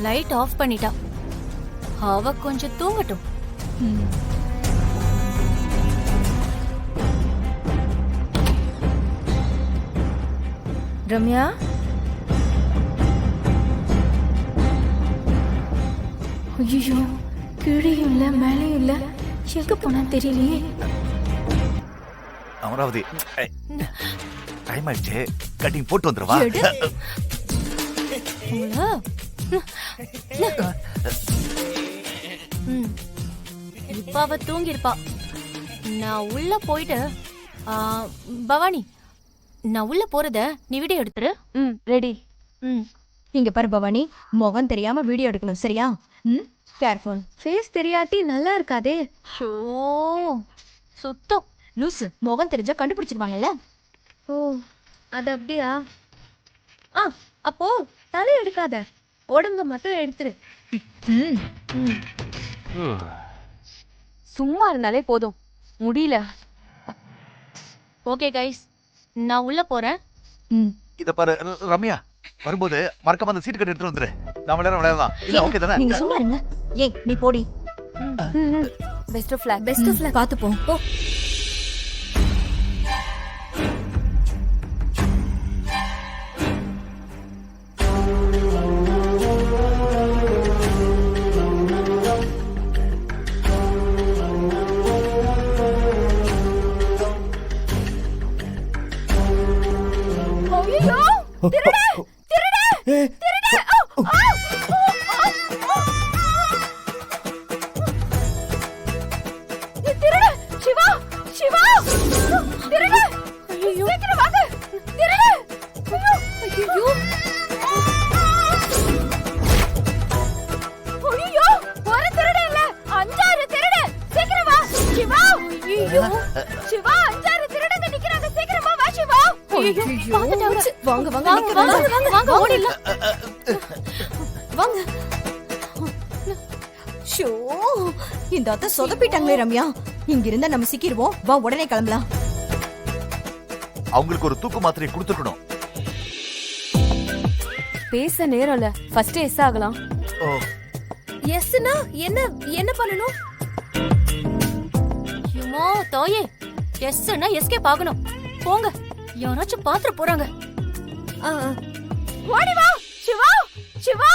Light off பண்ணிட்டா. அவ கொஞ்சம் தூங்கட்டும். ரம்யா, ஐயோ, கீழேயும் இல்ல மேலேயும் இல்ல, எங்க போனா தெரியலையே. அமராவதி, டைம் ஆயிடுச்சு, கட்டிங் போட்டு வந்துருவா. இப்ப அவ தூங்கிருப்பா. நான் உள்ள போயிட்டு பவானி, நான் உள்ள போறத நீ வீடியோ எடுத்துரு. ரெடி. இங்க பாரு பவானி, முகம் தெரியாம வீடியோ எடுக்கணும், சரியா? கேர்ஃபுல். ஃபேஸ் தெரியாட்டி நல்லா இருக்காதே. ஷோ சுத்தம் லூசு, முகம் தெரிஞ்சா கண்டுபிடிச்சிருவாங்கல்ல. ஓ, அது அப்படியா? அப்போ தலை எடுக்காத, உடம்ப மட்டும் எடுத்துரு. சும்மா இருந்தாலே போதும், முடியல. ஓகே கைஸ், நான் உள்ள போறேன். இத பாரு ரம்யா, வரும்போது மறக்காம அந்த சீட் கட்டி எடுத்து வந்துரு. நாம விளையாடலாம். இல்ல ஓகே தானே? நீங்க சும்மா இருங்க. ஏய், நீ போடி. Best of luck. பாத்து போ. இந்த அத்தை சொதப்பிட்டாங்களே ரம்யா. இங்க இருந்தா நம்ம சிக்கிடுவோம். வா, உடனே கிளம்பலாம். அவங்களுக்கு ஒரு தூக்கு மாத்திரை கொடுத்துக்கணும். பேச நேரம் இல்ல, ஃபர்ஸ்ட் எஸ் ஆகலாம். எஸ்னா என்ன பண்ணணும்? யுமா தாயே, எஸ்னா எஸ்கேப் ஆகணும். போங்க, யாராச்சும் பாத்துற போறாங்க. ஓடி வா சிவா, சிவா.